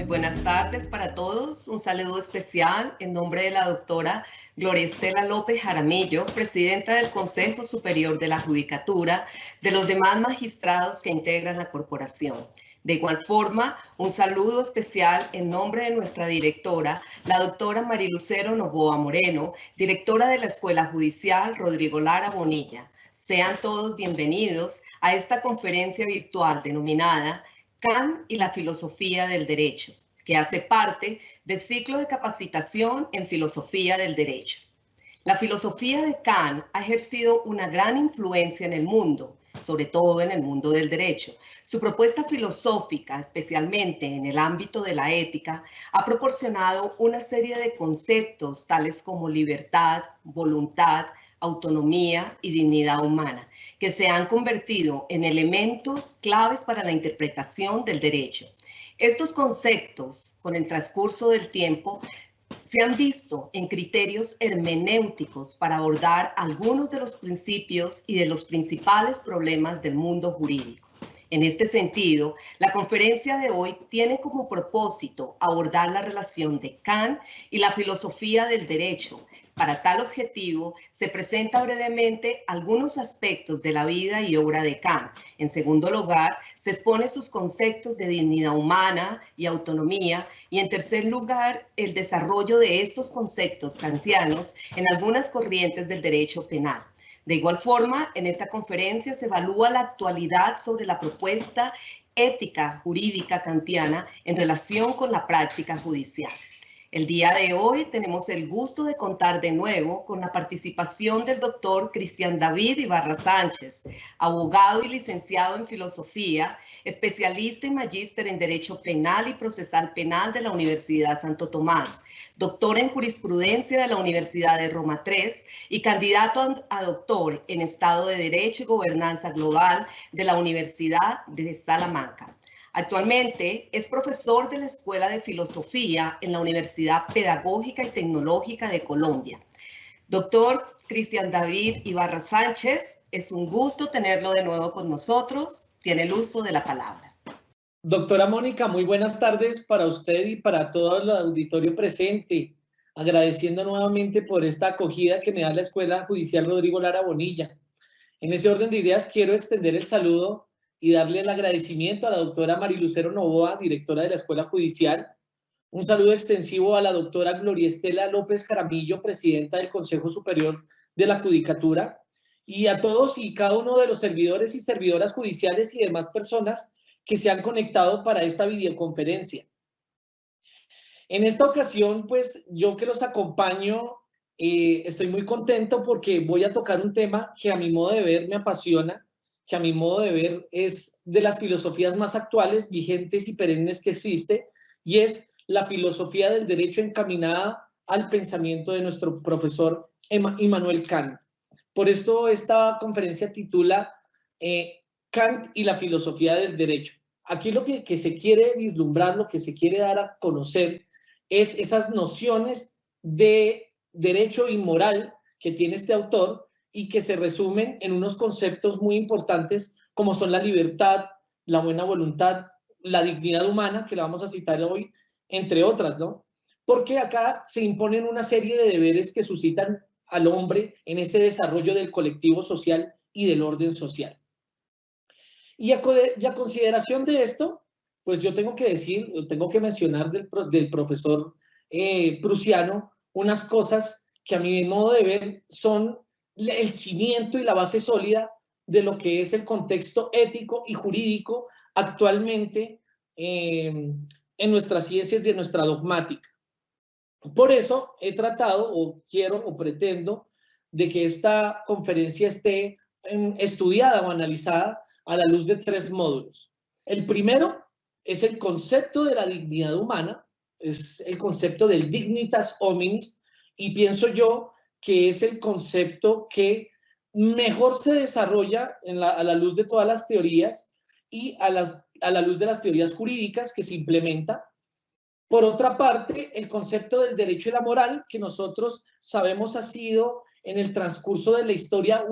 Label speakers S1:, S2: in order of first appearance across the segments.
S1: buenas tardes para todos. Un saludo especial en nombre de la doctora Gloria Estela López Jaramillo, presidenta del Consejo Superior de la Judicatura, de los demás magistrados que integran la corporación. De igual forma, un saludo especial en nombre de nuestra directora, la doctora Marilucero Novoa Moreno, directora de la Escuela Judicial Rodrigo Lara Bonilla. Sean todos bienvenidos a esta conferencia virtual denominada Kant y la filosofía del derecho, que hace parte del ciclo de capacitación en filosofía del derecho. La filosofía de Kant ha ejercido una gran influencia en el mundo, sobre todo en el mundo del derecho. Su propuesta filosófica, especialmente en el ámbito de la ética, ha proporcionado una serie de conceptos tales como libertad, voluntad, autonomía y dignidad humana, que se han convertido en elementos claves para la interpretación del derecho. Estos conceptos, con el transcurso del tiempo, se han visto en criterios hermenéuticos para abordar algunos de los principios y de los principales problemas del mundo jurídico. En este sentido, la conferencia de hoy tiene como propósito abordar la relación de Kant y la filosofía del derecho. Para tal objetivo, se presenta brevemente algunos aspectos de la vida y obra de Kant. En segundo lugar, se expone sus conceptos de dignidad humana y autonomía. Y en tercer lugar, el desarrollo de estos conceptos kantianos en algunas corrientes del derecho penal. De igual forma, en esta conferencia se evalúa la actualidad sobre la propuesta ética jurídica kantiana en relación con la práctica judicial. El día de hoy tenemos el gusto de contar de nuevo con la participación del doctor Cristian David Ibarra Sánchez, abogado y licenciado en filosofía, especialista y magíster en Derecho Penal y Procesal Penal de la Universidad Santo Tomás, doctor en jurisprudencia de la Universidad de Roma III y candidato a doctor en Estado de Derecho y Gobernanza Global de la Universidad de Salamanca. Actualmente es profesor de la Escuela de Filosofía en la Universidad Pedagógica y Tecnológica de Colombia. Doctor Cristian David Ibarra Sánchez, es un gusto tenerlo de nuevo con nosotros. Tiene el uso de la palabra.
S2: Doctora Mónica, muy buenas tardes para usted y para todo el auditorio presente. Agradeciendo nuevamente por esta acogida que me da la Escuela Judicial Rodrigo Lara Bonilla. En ese orden de ideas quiero extender el saludo y darle el agradecimiento a la doctora Marilucero Novoa, directora de la Escuela Judicial. Un saludo extensivo a la doctora Gloria Estela López Jaramillo, presidenta del Consejo Superior de la Judicatura, y a todos y cada uno de los servidores y servidoras judiciales y demás personas que se han conectado para esta videoconferencia. En esta ocasión, pues yo que los acompaño, estoy muy contento porque voy a tocar un tema que a mi modo de ver me apasiona, que a mi modo de ver es de las filosofías más actuales, vigentes y perennes que existe, y es la filosofía del derecho encaminada al pensamiento de nuestro profesor Immanuel Kant. Por esto esta conferencia titula Kant y la filosofía del derecho. Aquí lo que se quiere vislumbrar, lo que se quiere dar a conocer es esas nociones de derecho y moral que tiene este autor y que se resumen en unos conceptos muy importantes como son la libertad, la buena voluntad, la dignidad humana, que la vamos a citar hoy, entre otras, ¿no? Porque acá se imponen una serie de deberes que suscitan al hombre en ese desarrollo del colectivo social y del orden social. Y a consideración de esto, pues yo tengo que decir, tengo que mencionar del profesor prusiano unas cosas que a mi modo de ver son el cimiento y la base sólida de lo que es el contexto ético y jurídico actualmente en nuestras ciencias y en nuestra dogmática. Por eso he tratado, o quiero, o pretendo, de que esta conferencia esté estudiada o analizada a la luz de tres módulos. El primero es el concepto de la dignidad humana, es el concepto del dignitas hominis, y pienso yo que es el concepto que mejor se desarrolla a la luz de todas las teorías y a la luz de las teorías jurídicas que se implementa. Por otra parte, el concepto del derecho y la moral, que nosotros sabemos ha sido en el transcurso de la historia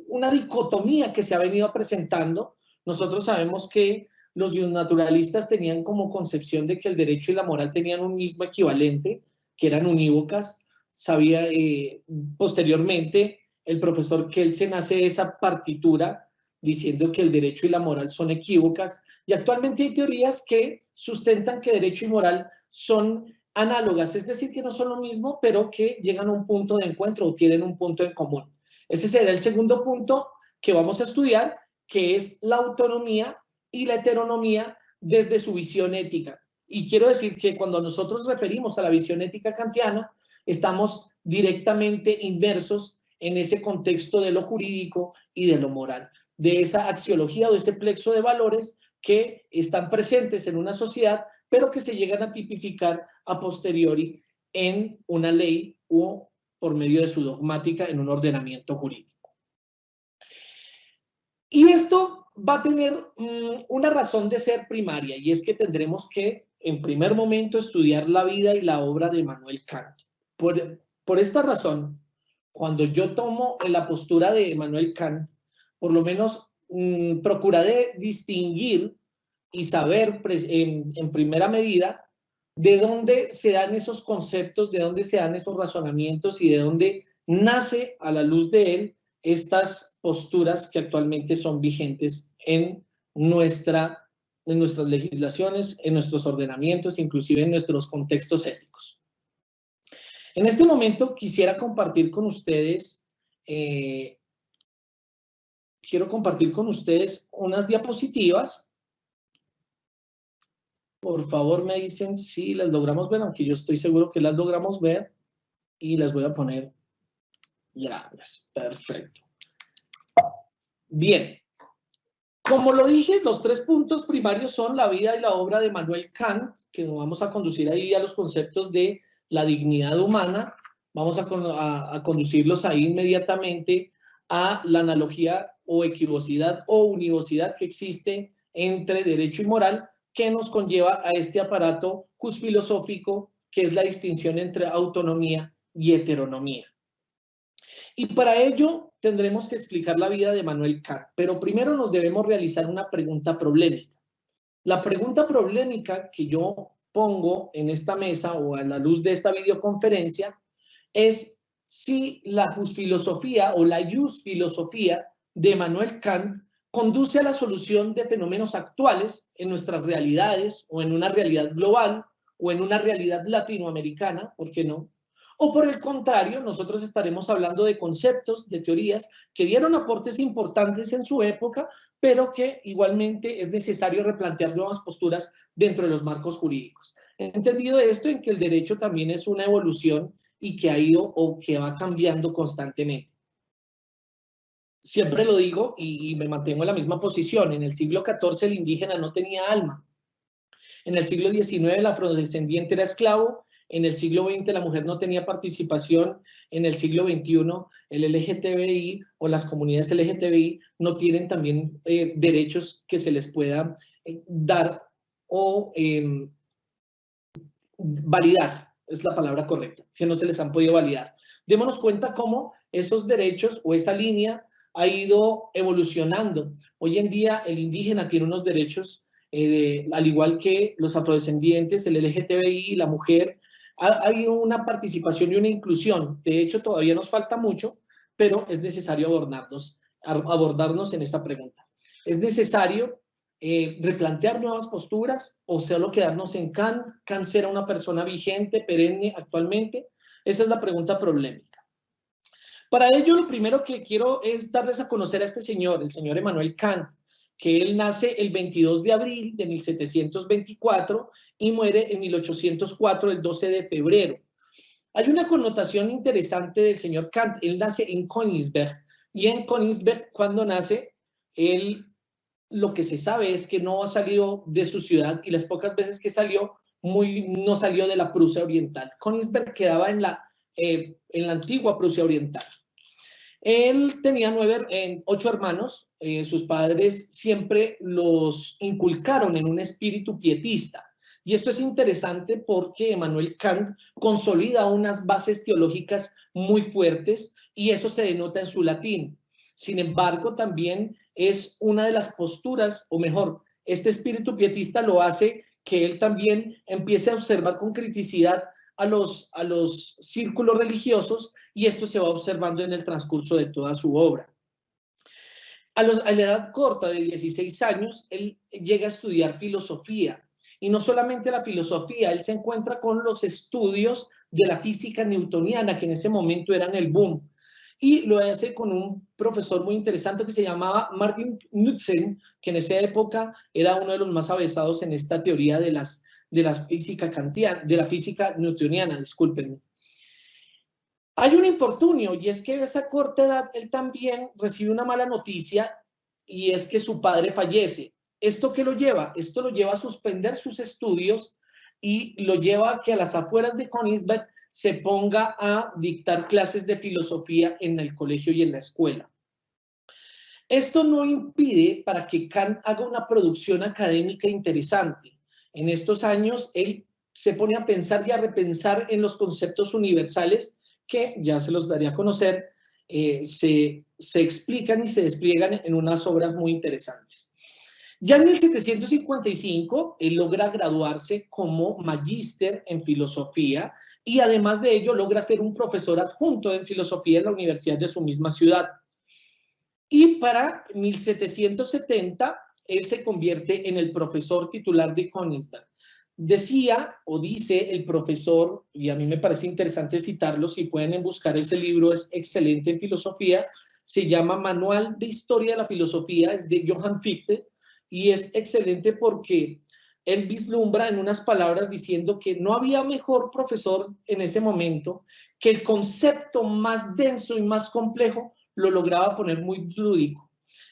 S2: una dicotomía que se ha venido presentando. Nosotros sabemos que los naturalistas tenían como concepción de que el derecho y la moral tenían un mismo equivalente, que eran unívocas. Posteriormente, el profesor Kelsen hace esa partitura diciendo que el derecho y la moral son equívocas, y actualmente hay teorías que sustentan que derecho y moral son análogas, es decir, que no son lo mismo, pero que llegan a un punto de encuentro o tienen un punto en común. Ese será el segundo punto que vamos a estudiar, que es la autonomía y la heteronomía desde su visión ética. Y quiero decir que cuando nosotros referimos a la visión ética kantiana, estamos directamente inmersos en ese contexto de lo jurídico y de lo moral, de esa axiología o de ese plexo de valores que están presentes en una sociedad, pero que se llegan a tipificar a posteriori en una ley o por medio de su dogmática en un ordenamiento jurídico. Y esto va a tener una razón de ser primaria, y es que tendremos que, en primer momento, estudiar la vida y la obra de Immanuel Kant. Por esta razón, cuando yo tomo la postura de Immanuel Kant, por lo menos procuraré distinguir y saber en primera medida de dónde se dan esos conceptos, de dónde se dan esos razonamientos y de dónde nace a la luz de él estas posturas que actualmente son vigentes en nuestras legislaciones, en nuestros ordenamientos, inclusive en nuestros contextos éticos. En este momento quisiera compartir con ustedes, unas diapositivas. Por favor, me dicen si las logramos ver, aunque yo estoy seguro que las logramos ver, y las voy a poner grandes. Perfecto. Bien. Como lo dije, los 3 puntos primarios son la vida y la obra de Immanuel Kant, que nos vamos a conducir ahí a los conceptos de la dignidad humana. Vamos a conducirlos ahí inmediatamente a la analogía o equivocidad o univocidad que existe entre derecho y moral, que nos conlleva a este aparato jusfilosófico, que es la distinción entre autonomía y heteronomía. Y para ello tendremos que explicar la vida de Immanuel Kant, pero primero nos debemos realizar una pregunta problemática. La pregunta problemática que yo pongo en esta mesa o a la luz de esta videoconferencia es si la jusfilosofía o la jusfilosofía de Immanuel Kant conduce a la solución de fenómenos actuales en nuestras realidades o en una realidad global o en una realidad latinoamericana, ¿por qué no? O por el contrario, nosotros estaremos hablando de conceptos, de teorías que dieron aportes importantes en su época, pero que igualmente es necesario replantear nuevas posturas dentro de los marcos jurídicos. He entendido esto en que el derecho también es una evolución y que ha ido o que va cambiando constantemente. Siempre lo digo y me mantengo en la misma posición. En el siglo XIV el indígena no tenía alma. En el siglo XIX el afrodescendiente era esclavo. En el siglo XX la mujer no tenía participación. En el siglo XXI el LGTBI o las comunidades LGTBI no tienen también derechos que se les puedan dar o validar, es la palabra correcta, que no se les han podido validar. Démonos cuenta cómo esos derechos o esa línea ha ido evolucionando. Hoy en día el indígena tiene unos derechos, al igual que los afrodescendientes, el LGTBI, la mujer. Ha habido una participación y una inclusión. De hecho, todavía nos falta mucho, pero es necesario abordarnos en esta pregunta. Es necesario replantear nuevas posturas o solo quedarnos en Kant. ¿Kant será una persona vigente, perenne actualmente? Esa es la pregunta problemática. Para ello, lo primero que quiero es darles a conocer a este señor, el señor Immanuel Kant, que él nace el 22 de abril de 1724 y muere en 1804, el 12 de febrero. Hay una connotación interesante del señor Kant. Él nace en Königsberg, y en Königsberg, cuando nace, él, lo que se sabe es que no salió de su ciudad, y las pocas veces que salió, no salió de la Prusia Oriental. Königsberg quedaba en la antigua Prusia Oriental. Él tenía 8 hermanos. Sus padres siempre los inculcaron en un espíritu pietista. Y esto es interesante porque Immanuel Kant consolida unas bases teológicas muy fuertes, y eso se denota en su latín. Sin embargo, también es una de las posturas, o mejor, Este espíritu pietista lo hace que él también empiece a observar con criticidad a los círculos religiosos, y esto se va observando en el transcurso de toda su obra. A la edad corta de 16 años, él llega a estudiar filosofía, y no solamente la filosofía, él se encuentra con los estudios de la física newtoniana, que en ese momento eran el boom, y lo hace con un profesor muy interesante que se llamaba Martin Knudsen, que en esa época era uno de los más avesados en esta teoría de la física kantiana, de la física newtoniana, discúlpenme. Hay un infortunio, y es que a esa corta edad él también recibe una mala noticia, y es que su padre fallece. ¿Esto qué lo lleva? Esto lo lleva a suspender sus estudios y lo lleva a que a las afueras de Königsberg se ponga a dictar clases de filosofía en el colegio y en la escuela. Esto no impide para que Kant haga una producción académica interesante. En estos años él se pone a pensar y a repensar en los conceptos universales que, ya se los daré a conocer, se explican y se despliegan en unas obras muy interesantes. Ya en 1755, él logra graduarse como magíster en filosofía, y además de ello logra ser un profesor adjunto en filosofía en la universidad de su misma ciudad. Y para 1770, él se convierte en el profesor titular de Königsberg. Decía o dice el profesor, y a mí me parece interesante citarlo, si pueden buscar ese libro, es excelente en filosofía, se llama Manual de Historia de la Filosofía, es de Johann Fichte, y es excelente porque él vislumbra en unas palabras diciendo que no había mejor profesor en ese momento, que el concepto más denso y más complejo lo lograba poner muy lúdico.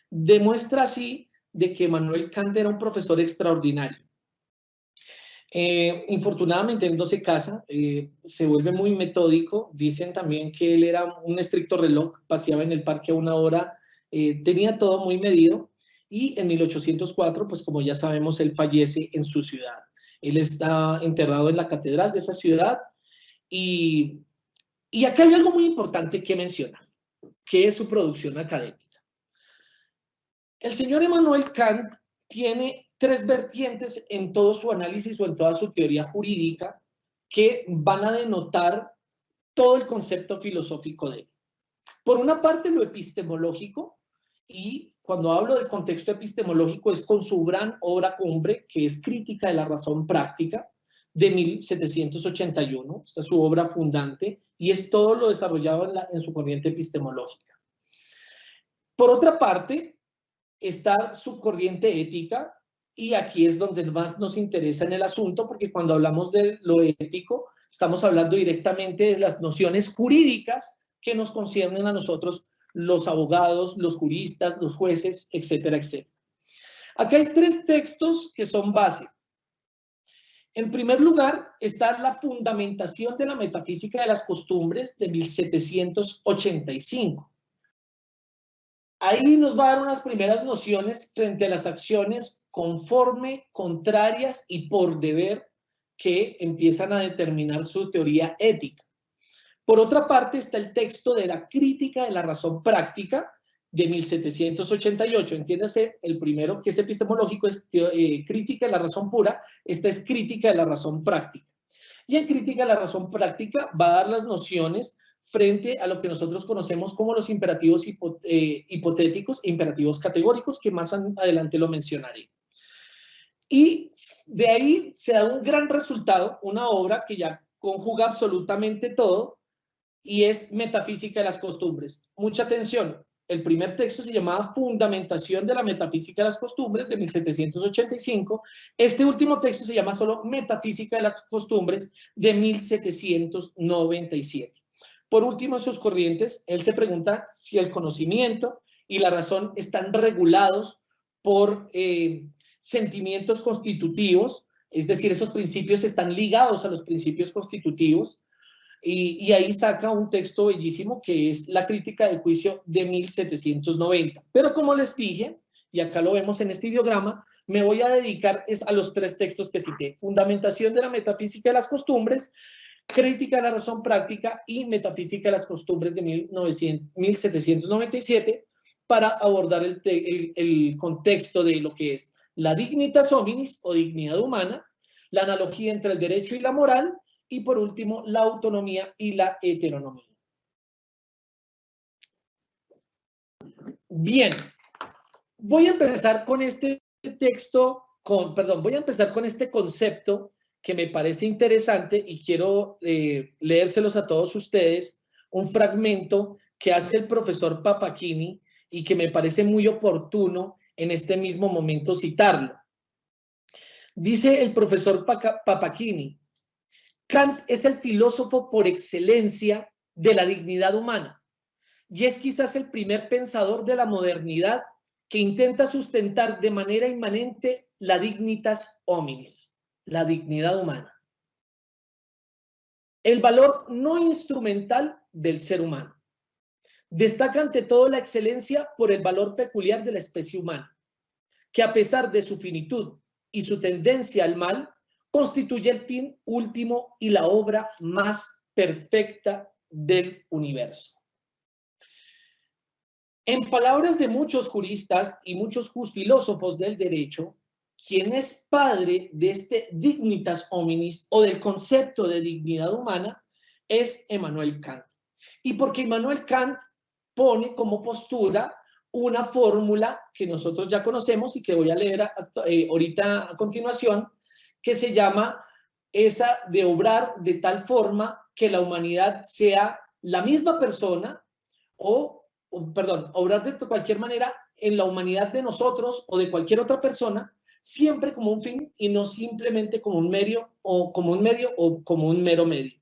S2: Demuestra así de que Manuel Kant era un profesor extraordinario. Infortunadamente él no se casa, se vuelve muy metódico. Dicen también que él era un estricto reloj, paseaba en el parque a una hora, tenía todo muy medido, y en 1804, pues como ya sabemos, él fallece en su ciudad. Él está enterrado en la catedral de esa ciudad, y acá hay algo muy importante que mencionar, que es su producción académica. El señor Immanuel Kant tiene tres vertientes en todo su análisis o en toda su teoría jurídica que van a denotar todo el concepto filosófico de él. Por una parte, lo epistemológico, y cuando hablo del contexto epistemológico es con su gran obra cumbre, que es Crítica de la Razón Práctica, de 1781. Esta es su obra fundante, y es todo lo desarrollado en su corriente epistemológica. Por otra parte, está su corriente ética, y aquí es donde más nos interesa en el asunto, porque cuando hablamos de lo ético, estamos hablando directamente de las nociones jurídicas que nos conciernen a nosotros, los abogados, los juristas, los jueces, etcétera, etcétera. Aquí hay tres textos que son base. En primer lugar, está la Fundamentación de la Metafísica de las Costumbres, de 1785. Ahí nos va a dar unas primeras nociones frente a las acciones conforme, contrarias y por deber que empiezan a determinar su teoría ética. Por otra parte está el texto de la Crítica de la Razón Práctica de 1788. Entiéndase, el primero, que es epistemológico, es Crítica de la Razón Pura. Esta es Crítica de la Razón Práctica. Y en Crítica de la Razón Práctica va a dar las nociones frente a lo que nosotros conocemos como los imperativos hipotéticos e imperativos categóricos, que más adelante lo mencionaré. Y de ahí se da un gran resultado, una obra que ya conjuga absolutamente todo, y es Metafísica de las Costumbres. Mucha atención, el primer texto se llamaba Fundamentación de la Metafísica de las Costumbres, de 1785. Este último texto se llama solo Metafísica de las Costumbres, de 1797. Por último, en sus corrientes, él se pregunta si el conocimiento y la razón están regulados por sentimientos constitutivos, es decir, esos principios están ligados a los principios constitutivos, y ahí saca un texto bellísimo que es la Crítica del Juicio de 1790. Pero como les dije, y acá lo vemos en este ideograma, me voy a dedicar a los tres textos que cité: Fundamentación de la Metafísica de las Costumbres, Crítica de la Razón Práctica y Metafísica de las Costumbres de 1797, para abordar el contexto de lo que es la dignitas hominis o dignidad humana, la analogía entre el derecho y la moral, y por último, la autonomía y la heteronomía. Bien, voy a empezar con este texto, voy a empezar con este concepto que me parece interesante y quiero leérselos a todos ustedes, un fragmento que hace el profesor Papachini y que me parece muy oportuno en este mismo momento citarlo. Dice el profesor Papachini: Kant es el filósofo por excelencia de la dignidad humana y es quizás el primer pensador de la modernidad que intenta sustentar de manera inmanente la dignitas hominis, la dignidad humana, el valor no instrumental del ser humano. Destaca ante todo la excelencia por el valor peculiar de la especie humana, que a pesar de su finitud y su tendencia al mal, constituye el fin último y la obra más perfecta del universo. En palabras de muchos juristas y muchos filósofos del derecho, quien es padre de este dignitas hominis o del concepto de dignidad humana es Immanuel Kant. Y porque Immanuel Kant pone como postura una fórmula que nosotros ya conocemos y que voy a leer ahorita a continuación, que se llama esa de obrar de tal forma que la humanidad sea la misma persona obrar de cualquier manera en la humanidad de nosotros o de cualquier otra persona, siempre como un fin y no simplemente como un medio o como un mero medio.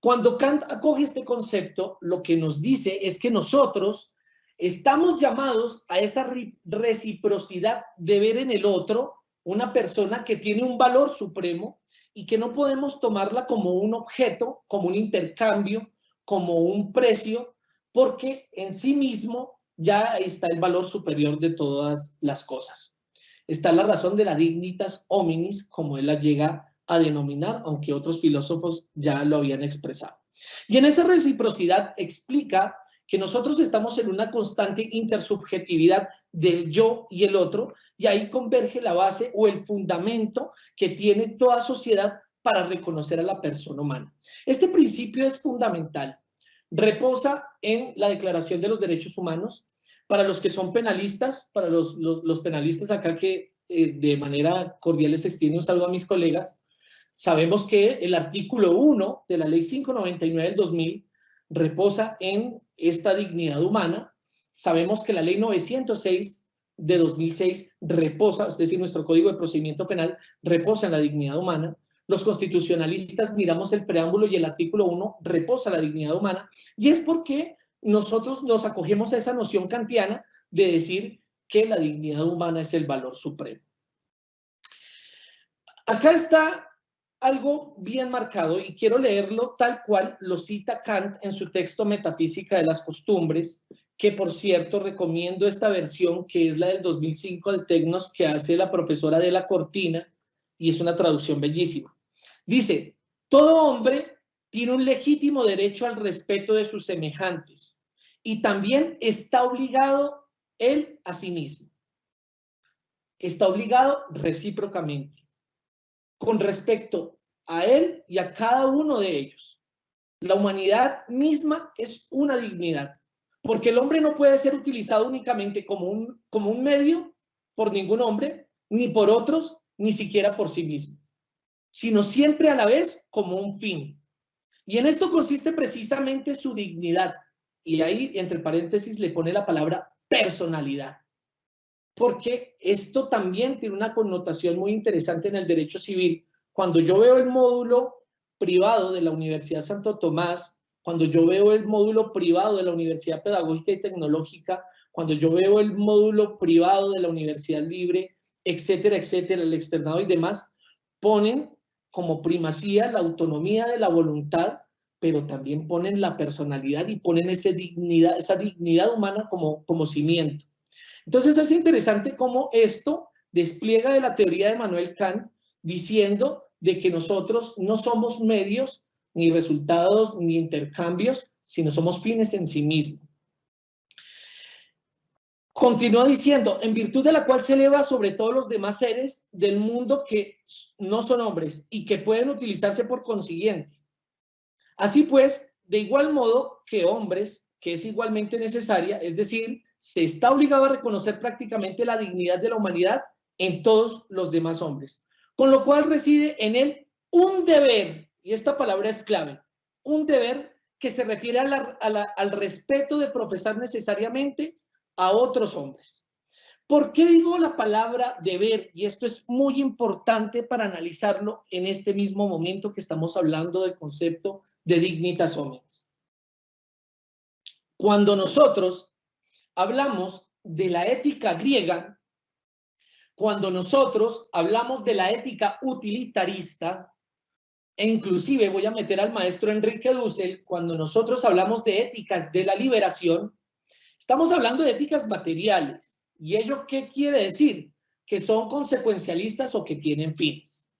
S2: Cuando Kant acoge este concepto, lo que nos dice es que nosotros estamos llamados a esa reciprocidad de ver en el otro una persona que tiene un valor supremo y que no podemos tomarla como un objeto, como un intercambio, como un precio, porque en sí mismo ya está el valor superior de todas las cosas. Está la razón de la dignitas hominis, como él la llega a denominar, aunque otros filósofos ya lo habían expresado. Y en esa reciprocidad explica que nosotros estamos en una constante intersubjetividad del yo y el otro, y ahí converge la base o el fundamento que tiene toda sociedad para reconocer a la persona humana. Este principio es fundamental. Reposa en la Declaración de los Derechos Humanos. Para los que son penalistas, para los penalistas acá que de manera cordial les extiendo un saludo a mis colegas, sabemos que el artículo 1 de la Ley 599 del 2000 reposa en esta dignidad humana. Sabemos que la Ley 906 de 2006 reposa, es decir, nuestro Código de Procedimiento Penal reposa en la dignidad humana. Los constitucionalistas miramos el preámbulo y el artículo 1 reposa la dignidad humana, y es porque nosotros nos acogemos a esa noción kantiana de decir que la dignidad humana es el valor supremo. Acá está algo bien marcado y quiero leerlo tal cual lo cita Kant en su texto Metafísica de las Costumbres, que por cierto recomiendo esta versión que es la del 2005 de Tecnos que hace la profesora de la Cortina y es una traducción bellísima. Dice: todo hombre tiene un legítimo derecho al respeto de sus semejantes y también está obligado él a sí mismo. Está obligado recíprocamente con respecto a él y a cada uno de ellos. La humanidad misma es una dignidad, porque el hombre no puede ser utilizado únicamente como un medio por ningún hombre, ni por otros, ni siquiera por sí mismo, sino siempre a la vez como un fin. Y en esto consiste precisamente su dignidad. Y ahí, entre paréntesis, le pone la palabra personalidad, porque esto también tiene una connotación muy interesante en el derecho civil. Cuando yo veo el módulo privado de la Universidad Santo Tomás, cuando yo veo el módulo privado de la Universidad Pedagógica y Tecnológica, cuando yo veo el módulo privado de la Universidad Libre, etcétera, etcétera, el externado y demás, ponen como primacía la autonomía de la voluntad, pero también ponen la personalidad y ponen esa dignidad humana como cimiento. Entonces es interesante cómo esto despliega de la teoría de Immanuel Kant, diciendo de que nosotros no somos medios, ni resultados, ni intercambios, sino somos fines en sí mismos. Continúa diciendo, en virtud de la cual se eleva sobre todos los demás seres del mundo que no son hombres y que pueden utilizarse por consiguiente. Así pues, de igual modo que hombres, que es igualmente necesaria, es decir, se está obligado a reconocer prácticamente la dignidad de la humanidad en todos los demás hombres, con lo cual reside en él un deber, y esta palabra es clave, un deber que se refiere al respeto de profesar necesariamente a otros hombres. ¿Por qué digo la palabra deber? Y esto es muy importante para analizarlo en este mismo momento que estamos hablando del concepto de dignitas homines. Cuando nosotros hablamos de la ética griega, cuando nosotros hablamos de la ética utilitarista, e inclusive voy a meter al maestro Enrique Dussel, cuando nosotros hablamos de éticas de la liberación, estamos hablando de éticas materiales. ¿Y ello qué quiere decir? Que son consecuencialistas o que tienen fines.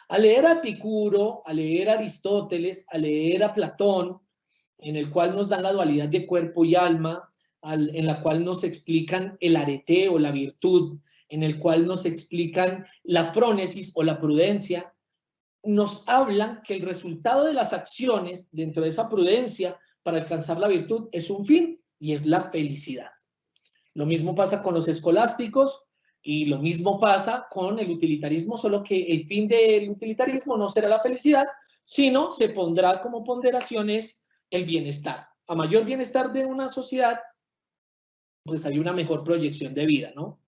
S2: Al leer a Epicuro, a leer a Aristóteles, a leer a Platón, en el cual nos dan la dualidad de cuerpo y alma, en la cual nos explican el arete o la virtud, en el cual nos explican la frónesis o la prudencia, nos hablan que el resultado de las acciones dentro de esa prudencia para alcanzar la virtud es un fin y es la felicidad. Lo mismo pasa con los escolásticos y lo mismo pasa con el utilitarismo, solo que el fin del utilitarismo no será la felicidad, sino se pondrá como ponderaciones el bienestar. A mayor bienestar de una sociedad, pues hay una mejor proyección de vida, ¿no?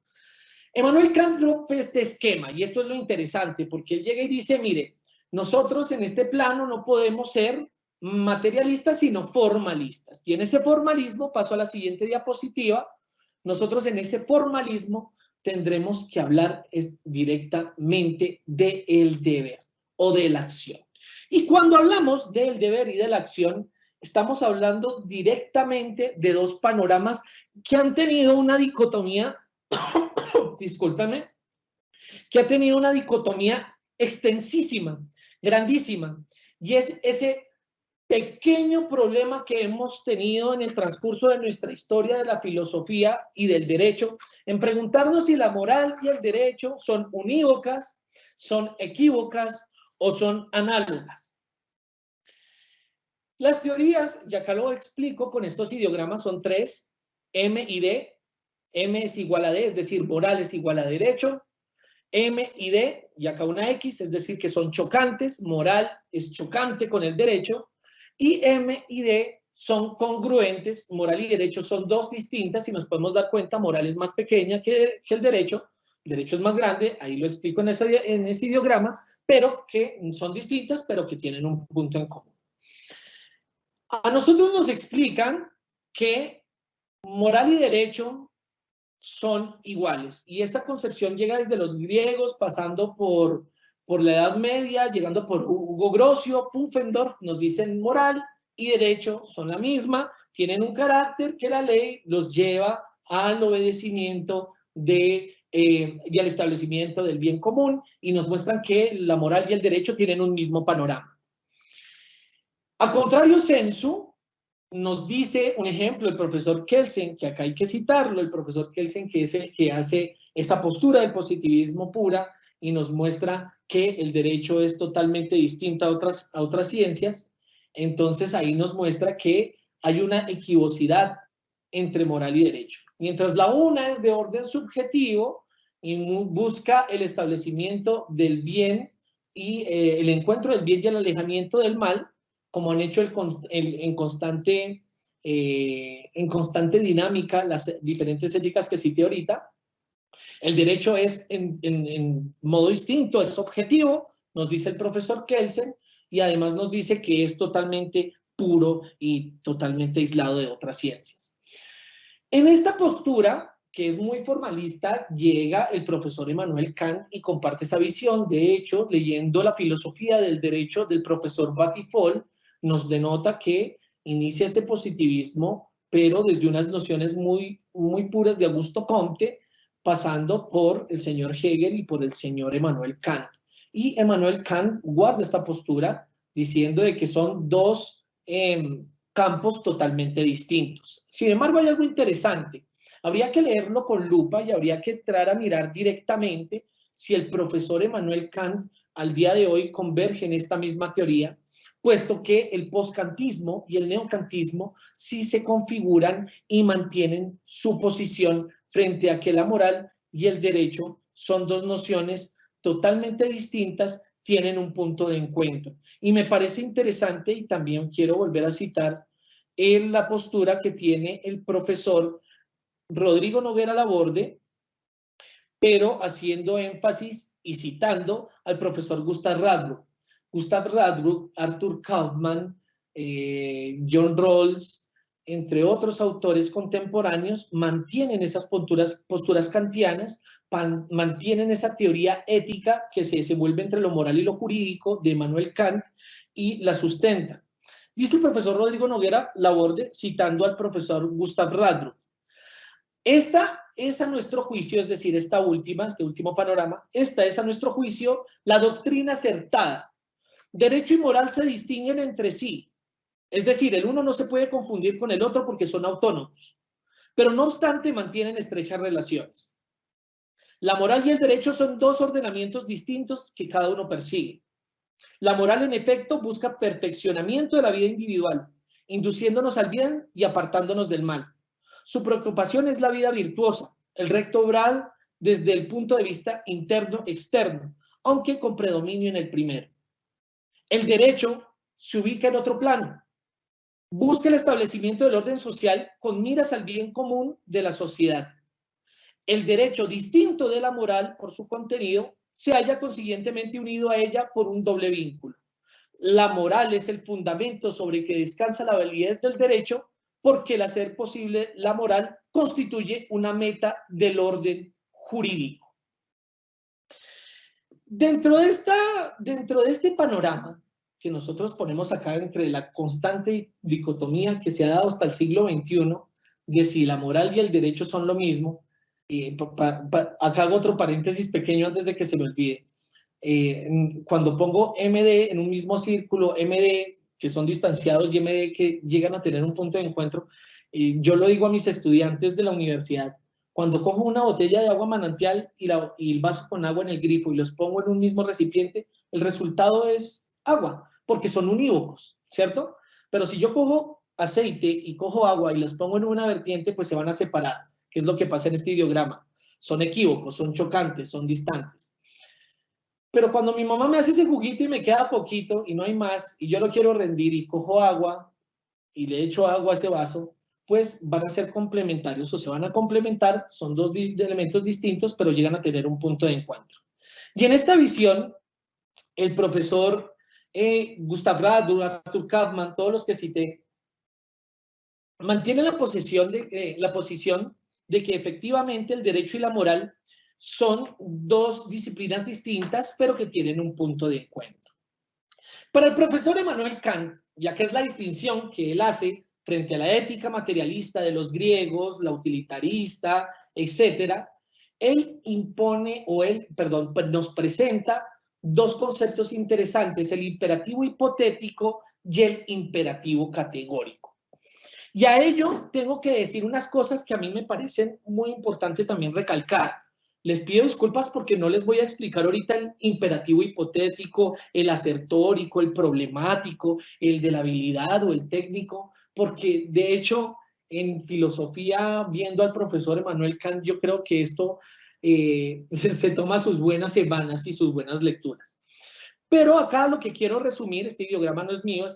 S2: Emmanuel Kant rompe este esquema, y esto es lo interesante, porque él llega y dice, mire, nosotros en este plano no podemos ser materialistas, sino formalistas. Y en ese formalismo, paso a la siguiente diapositiva, nosotros en ese formalismo tendremos que hablar directamente del deber o de la acción. Y cuando hablamos del deber y de la acción, estamos hablando directamente de dos panoramas que han tenido una dicotomía, discúlpame, que ha tenido una dicotomía extensísima, grandísima, y es ese pequeño problema que hemos tenido en el transcurso de nuestra historia de la filosofía y del derecho, en preguntarnos si la moral y el derecho son unívocas, son equívocas o son análogas. Las teorías, ya acá lo explico con estos ideogramas, son tres, M y D. M es igual a D, es decir, moral es igual a derecho. M y D, y acá una X, es decir, que son chocantes, moral es chocante con el derecho, y M y D son congruentes, moral y derecho son dos distintas, y nos podemos dar cuenta, moral es más pequeña que el derecho es más grande, ahí lo explico en ese ideograma, pero que son distintas, pero que tienen un punto en común. A nosotros nos explican que moral y derecho son iguales. Y esta concepción llega desde los griegos, pasando por la Edad Media, llegando por Hugo Grocio, Pufendorf, nos dicen moral y derecho son la misma, tienen un carácter que la ley los lleva al obedecimiento y al establecimiento del bien común, y nos muestran que la moral y el derecho tienen un mismo panorama. A contrario sensu, nos dice un ejemplo el profesor Kelsen, que acá hay que citarlo, el profesor Kelsen, que es el que hace esta postura del positivismo pura y nos muestra que el derecho es totalmente distinto a otras ciencias. Entonces ahí nos muestra que hay una equivocidad entre moral y derecho. Mientras la una es de orden subjetivo y busca el establecimiento del bien y el encuentro del bien y el alejamiento del mal, como han hecho en constante dinámica las diferentes éticas que cité ahorita. El derecho es en modo distinto, es objetivo, nos dice el profesor Kelsen, y además nos dice que es totalmente puro y totalmente aislado de otras ciencias. En esta postura, que es muy formalista, llega el profesor Emmanuel Kant y comparte esta visión. De hecho, leyendo la filosofía del derecho del profesor Batifoll, nos denota que inicia ese positivismo, pero desde unas nociones muy, muy puras de Augusto Comte, pasando por el señor Hegel y por el señor Emmanuel Kant. Y Emmanuel Kant guarda esta postura diciendo de que son dos campos totalmente distintos. Sin embargo, hay algo interesante. Habría que leerlo con lupa y habría que entrar a mirar directamente si el profesor Emmanuel Kant al día de hoy converge en esta misma teoría, puesto que el postkantismo y el neokantismo sí se configuran y mantienen su posición frente a que la moral y el derecho son dos nociones totalmente distintas, tienen un punto de encuentro. Y me parece interesante, y también quiero volver a citar la postura que tiene el profesor Rodrigo Noguera Laborde, pero haciendo énfasis y citando al profesor Gustav Radbruch. Gustav Radbruch, Arthur Kaufman, John Rawls, entre otros autores contemporáneos, mantienen esas posturas kantianas, mantienen esa teoría ética que se desenvuelve entre lo moral y lo jurídico de Immanuel Kant y la sustenta. Dice el profesor Rodrigo Noguera Laborde, citando al profesor Gustav Radbruch: esta es a nuestro juicio, es decir, este último panorama, esta es a nuestro juicio la doctrina acertada. Derecho y moral se distinguen entre sí, es decir, el uno no se puede confundir con el otro porque son autónomos, pero no obstante mantienen estrechas relaciones. La moral y el derecho son dos ordenamientos distintos que cada uno persigue. La moral, en efecto, busca perfeccionamiento de la vida individual, induciéndonos al bien y apartándonos del mal. Su preocupación es la vida virtuosa, el recto obrar desde el punto de vista interno-externo, aunque con predominio en el primero. El derecho se ubica en otro plano. Busca el establecimiento del orden social con miras al bien común de la sociedad. El derecho, distinto de la moral por su contenido, se halla consiguientemente unido a ella por un doble vínculo. La moral es el fundamento sobre que descansa la validez del derecho, porque el hacer posible la moral constituye una meta del orden jurídico. Dentro de este panorama que nosotros ponemos acá entre la constante dicotomía que se ha dado hasta el siglo XXI, de si la moral y el derecho son lo mismo, acá hago otro paréntesis pequeño antes de que se me olvide. Cuando pongo MD en un mismo círculo, MD que son distanciados y MD que llegan a tener un punto de encuentro, yo lo digo a mis estudiantes de la universidad: cuando cojo una botella de agua manantial y el vaso con agua en el grifo y los pongo en un mismo recipiente, el resultado es agua, porque son unívocos, ¿cierto? Pero si yo cojo aceite y cojo agua y los pongo en una vertiente, pues se van a separar, que es lo que pasa en este ideograma. Son equívocos, son chocantes, son distantes. Pero cuando mi mamá me hace ese juguito y me queda poquito y no hay más, y yo lo quiero rendir y cojo agua y le echo agua a ese vaso, pues van a ser complementarios o se van a complementar, son dos elementos distintos, pero llegan a tener un punto de encuentro. Y en esta visión, el profesor Gustav Radbruch, Arthur Kaufman, todos los que cité, mantienen la posición de que efectivamente el derecho y la moral son dos disciplinas distintas, pero que tienen un punto de encuentro. Para el profesor Emmanuel Kant, ya que es la distinción que él hace frente a la ética materialista de los griegos, la utilitarista, etcétera, él nos presenta dos conceptos interesantes: el imperativo hipotético y el imperativo categórico. Y a ello tengo que decir unas cosas que a mí me parecen muy importantes también recalcar. Les pido disculpas porque no les voy a explicar ahorita el imperativo hipotético, el asertórico, el problemático, el de la habilidad o el técnico, porque de hecho en filosofía, viendo al profesor Emmanuel Kant, yo creo que esto se toma sus buenas semanas y sus buenas lecturas. Pero acá lo que quiero resumir, este ideograma no es mío,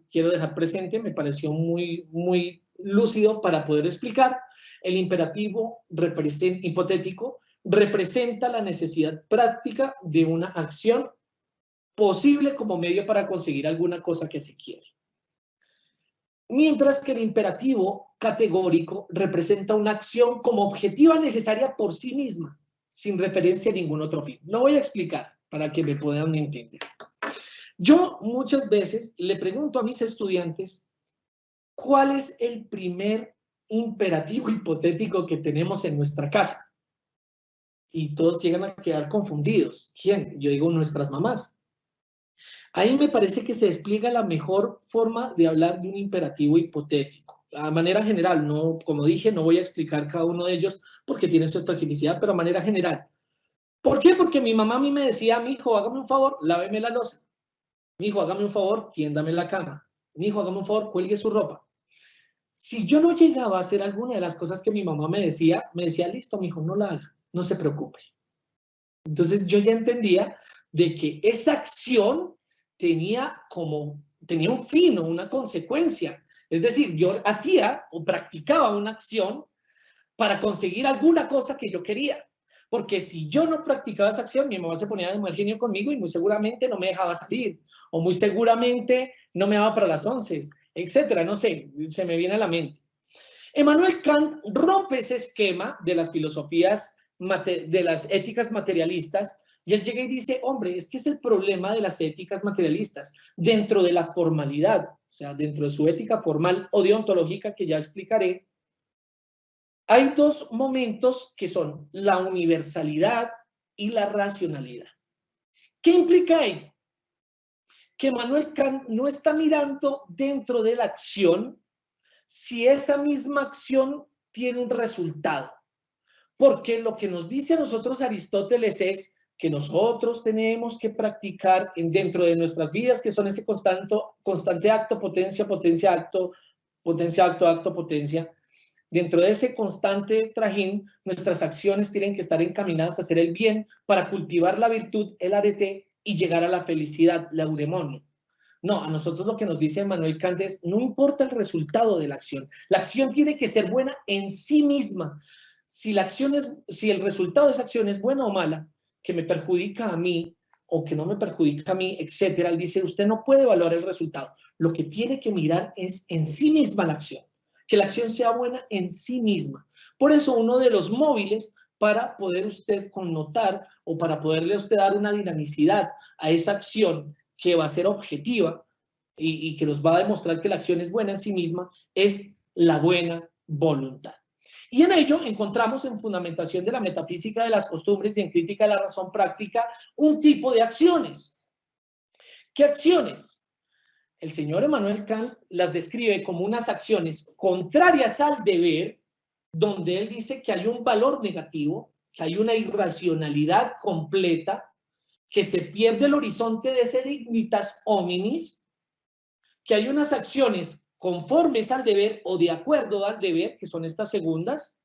S2: quiero dejar presente, me pareció muy lúcido para poder explicar. El imperativo hipotético representa la necesidad práctica de una acción posible como medio para conseguir alguna cosa que se quiere. Mientras que el imperativo categórico representa una acción como objetiva necesaria por sí misma, sin referencia a ningún otro fin. Lo voy a explicar para que me puedan entender. Yo muchas veces le pregunto a mis estudiantes cuál es el primer imperativo hipotético que tenemos en nuestra casa. Y todos llegan a quedar confundidos. ¿Quién? Yo digo nuestras mamás. Ahí me parece que se despliega la mejor forma de hablar de un imperativo hipotético. a manera general, no, como dije, no voy a explicar cada uno de ellos porque tiene su especificidad, pero a manera general. ¿Por qué? Porque mi mamá a mí me decía, mi hijo, hágame un favor, láveme la loza. Mi hijo, hágame un favor, tiéndame la cama. Mi hijo, hágame un favor, cuelgue su ropa. Si yo no llegaba a hacer alguna de las cosas que mi mamá me decía, listo, mi hijo, no la haga, no se preocupe. Entonces yo ya entendía de que esa acción tenía un fin o una consecuencia. Es decir, yo hacía o practicaba una acción para conseguir alguna cosa que yo quería. Porque si yo no practicaba esa acción, mi mamá se ponía de mal genio conmigo y muy seguramente no me dejaba salir. O muy seguramente no me daba para las 11, etcétera. No sé, se me viene a la mente. Emmanuel Kant rompe ese esquema de las filosofías, de las éticas materialistas, y él llega y dice, hombre, es que es el problema de las éticas materialistas, dentro de la formalidad, o sea, dentro de su ética formal o deontológica, que ya explicaré, hay dos momentos que son la universalidad y la racionalidad. ¿Qué implica ello? Que Emmanuel Kant no está mirando dentro de la acción si esa misma acción tiene un resultado. Porque lo que nos dice a nosotros Aristóteles es que nosotros tenemos que practicar dentro de nuestras vidas, que son ese constante acto, potencia, potencia, acto, potencia, acto, acto, potencia. Dentro de ese constante trajín, nuestras acciones tienen que estar encaminadas a hacer el bien para cultivar la virtud, el arete, y llegar a la felicidad, la eudemonia. No, a nosotros lo que nos dice Emmanuel Kant es, no importa el resultado de la acción tiene que ser buena en sí misma. Si el resultado de esa acción es buena o mala, que me perjudica a mí o que no me perjudica a mí, etcétera, él dice, usted no puede evaluar el resultado. Lo que tiene que mirar es en sí misma la acción, que la acción sea buena en sí misma. Por eso uno de los móviles para poder usted connotar o para poderle a usted dar una dinamicidad a esa acción que va a ser objetiva y que nos va a demostrar que la acción es buena en sí misma, es la buena voluntad. Y en ello encontramos en fundamentación de la metafísica de las costumbres y en crítica de la razón práctica un tipo de acciones. ¿Qué acciones? El señor Emmanuel Kant las describe como unas acciones contrarias al deber, donde él dice que hay un valor negativo, que hay una irracionalidad completa, que se pierde el horizonte de ese dignitas hominis, que hay unas acciones conformes al deber o de acuerdo al deber, que son estas segundas,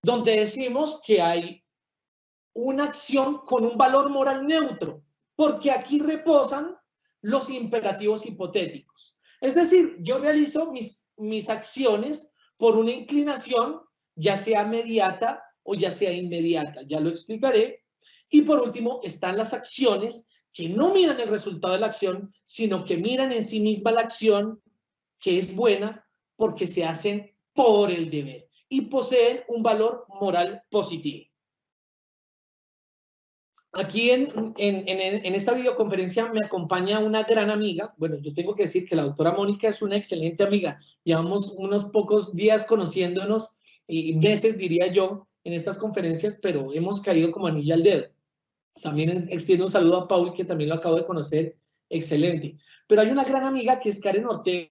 S2: donde decimos que hay una acción con un valor moral neutro, porque aquí reposan los imperativos hipotéticos. Es decir, yo realizo mis acciones por una inclinación, ya sea mediata o ya sea inmediata, ya lo explicaré. Y por último, están las acciones que no miran el resultado de la acción, sino que miran en sí misma la acción, que es buena porque se hacen por el deber y poseen un valor moral positivo. Aquí en esta videoconferencia me acompaña una gran amiga. Bueno, yo tengo que decir que la doctora Mónica es una excelente amiga. Llevamos unos pocos días conociéndonos y meses, diría yo, en estas conferencias, pero hemos caído como anillo al dedo. También extiendo un saludo a Paul, que también lo acabo de conocer. Excelente. Pero hay una gran amiga que es Karen Ortega,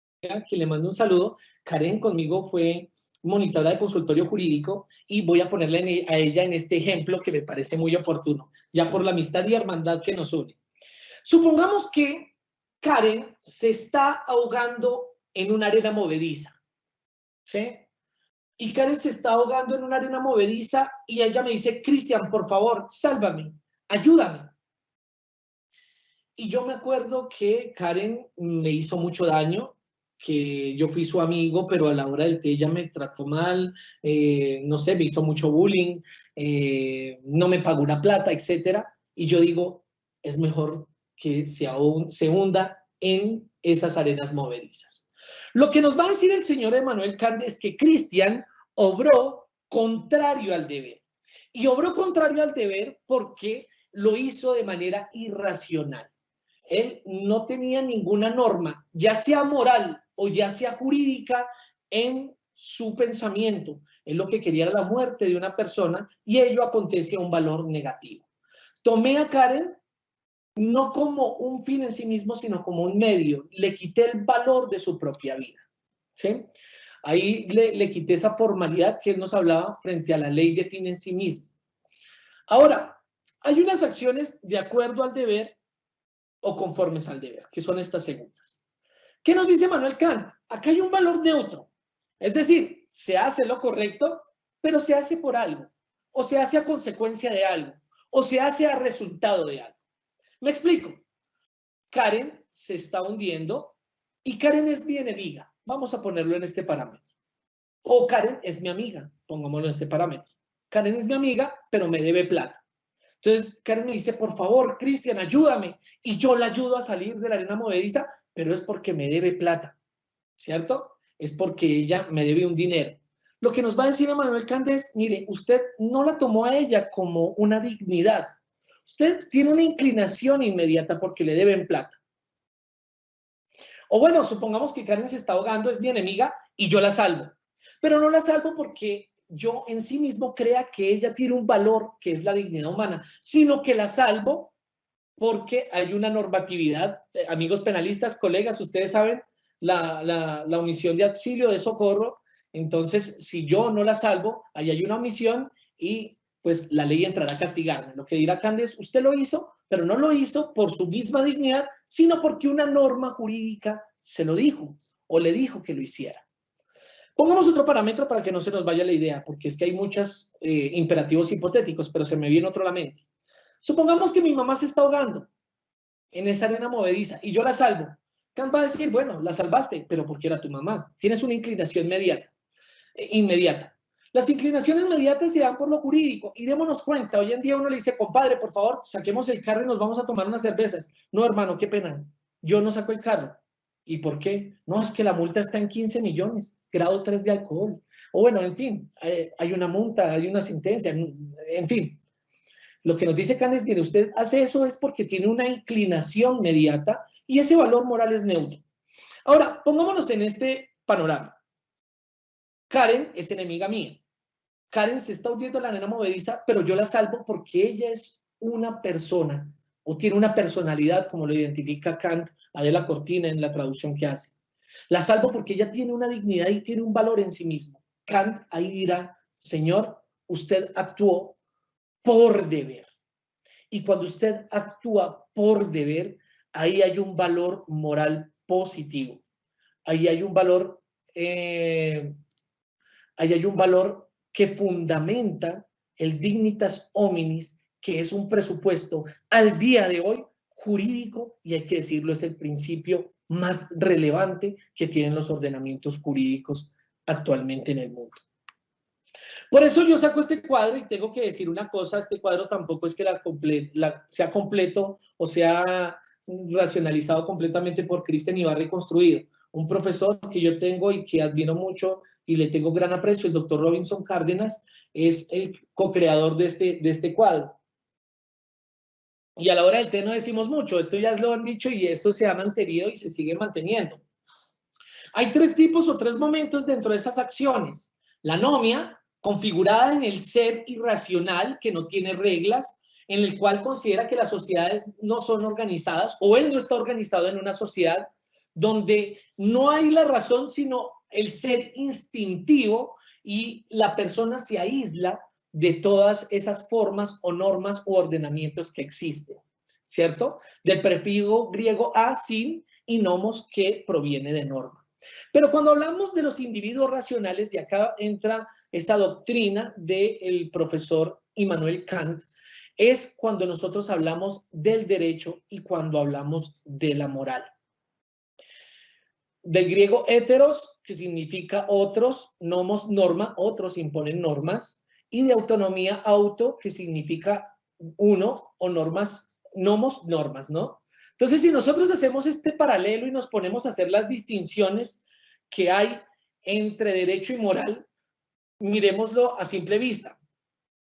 S2: que le mando un saludo. Karen conmigo fue monitora de consultorio jurídico y voy a ponerle a ella en este ejemplo que me parece muy oportuno, ya por la amistad y hermandad que nos une. Supongamos que Karen se está ahogando en una arena movediza, ¿sí? Y Karen se está ahogando en una arena movediza y ella me dice, Cristian, por favor, sálvame, ayúdame. Y yo me acuerdo que Karen me hizo mucho daño, que yo fui su amigo, pero a la hora del té ella me trató mal, no sé, me hizo mucho bullying, no me pagó una plata, etcétera. Y yo digo, es mejor que se hunda en esas arenas movedizas. Lo que nos va a decir el señor Emmanuel Kant es que Cristian obró contrario al deber. Y obró contrario al deber porque lo hizo de manera irracional. Él no tenía ninguna norma, ya sea moral o ya sea jurídica, en su pensamiento. Él lo que quería era la muerte de una persona y ello acontecía a un valor negativo. Tomé a Karen no como un fin en sí mismo, sino como un medio. Le quité el valor de su propia vida, ¿sí? Ahí le quité esa formalidad que él nos hablaba frente a la ley de fin en sí mismo. Ahora, hay unas acciones de acuerdo al deber o conformes al deber, que son estas segundas. ¿Qué nos dice Manuel Kant? Acá hay un valor neutro. Es decir, se hace lo correcto, pero se hace por algo, o se hace a consecuencia de algo, o se hace a resultado de algo. Me explico. Karen se está hundiendo y Karen es mi enemiga. Vamos a ponerlo en este parámetro. O Karen es mi amiga, pongámoslo en este parámetro. Karen es mi amiga, pero me debe plata. Entonces Karen me dice, por favor, Cristian, ayúdame. Y yo la ayudo a salir de la arena movediza, pero es porque me debe plata, ¿cierto? Es porque ella me debe un dinero. Lo que nos va a decir Manuel Kant es, mire, usted no la tomó a ella como una dignidad. Usted tiene una inclinación inmediata porque le deben plata. O bueno, supongamos que Karen se está ahogando, es mi enemiga y yo la salvo. Pero no la salvo porque yo en sí mismo crea que ella tiene un valor que es la dignidad humana, sino que la salvo porque hay una normatividad. Amigos penalistas, colegas, ustedes saben la omisión de auxilio, de socorro. Entonces, si yo no la salvo, ahí hay una omisión y pues la ley entrará a castigarme. Lo que dirá Candes, usted lo hizo, pero no lo hizo por su misma dignidad, sino porque una norma jurídica se lo dijo o le dijo que lo hiciera. Pongamos otro parámetro para que no se nos vaya la idea, porque es que hay muchos imperativos hipotéticos, pero se me viene otro a la mente. Supongamos que mi mamá se está ahogando en esa arena movediza y yo la salvo. Kant va a decir, bueno, la salvaste, pero porque era tu mamá. Tienes una inclinación inmediata. Las inclinaciones inmediatas se dan por lo jurídico y démonos cuenta, hoy en día uno le dice, compadre, por favor, saquemos el carro y nos vamos a tomar unas cervezas. No, hermano, qué pena, yo no saco el carro. ¿Y por qué? No, es que la multa está en 15 millones, grado 3 de alcohol. O bueno, en fin, hay una multa, hay una sentencia, en fin. Lo que nos dice Kant es, mire, usted hace eso es porque tiene una inclinación inmediata y ese valor moral es neutro. Ahora, pongámonos en este panorama. Karen es enemiga mía. Karen se está hundiendo en la arena movediza, pero yo la salvo porque ella es una persona o tiene una personalidad, como lo identifica Kant, Adela Cortina, en la traducción que hace. La salvo porque ella tiene una dignidad y tiene un valor en sí mismo. Kant ahí dirá, señor, usted actuó por deber. Y cuando usted actúa por deber, ahí hay un valor moral positivo. Ahí hay un valor, que fundamenta el dignitas hominis, que es un presupuesto al día de hoy jurídico, y hay que decirlo, es el principio más relevante que tienen los ordenamientos jurídicos actualmente en el mundo. Por eso yo saco este cuadro y tengo que decir una cosa, este cuadro tampoco es que sea completo o sea racionalizado completamente por Cristian y va reconstruido. Un profesor que yo tengo y que admiro mucho y le tengo gran aprecio, el doctor Robinson Cárdenas, es el co-creador de este cuadro. Y a la hora del té no decimos mucho, esto ya lo han dicho y esto se ha mantenido y se sigue manteniendo. Hay tres tipos o tres momentos dentro de esas acciones. La anomia, configurada en el ser irracional que no tiene reglas, en el cual considera que las sociedades no son organizadas o él no está organizado en una sociedad donde no hay la razón sino el ser instintivo y la persona se aísla de todas esas formas o normas o ordenamientos que existen, ¿cierto? Del prefijo griego a, sin, y nomos, que proviene de norma. Pero cuando hablamos de los individuos racionales, y acá entra esa doctrina del profesor Immanuel Kant, es cuando nosotros hablamos del derecho y cuando hablamos de la moral. Del griego heteros, que significa otros, nomos, norma, otros imponen normas, y de autonomía, auto, que significa uno, o normas, nomos, normas, ¿no? Entonces, si nosotros hacemos este paralelo y nos ponemos a hacer las distinciones que hay entre derecho y moral, miremoslo a simple vista.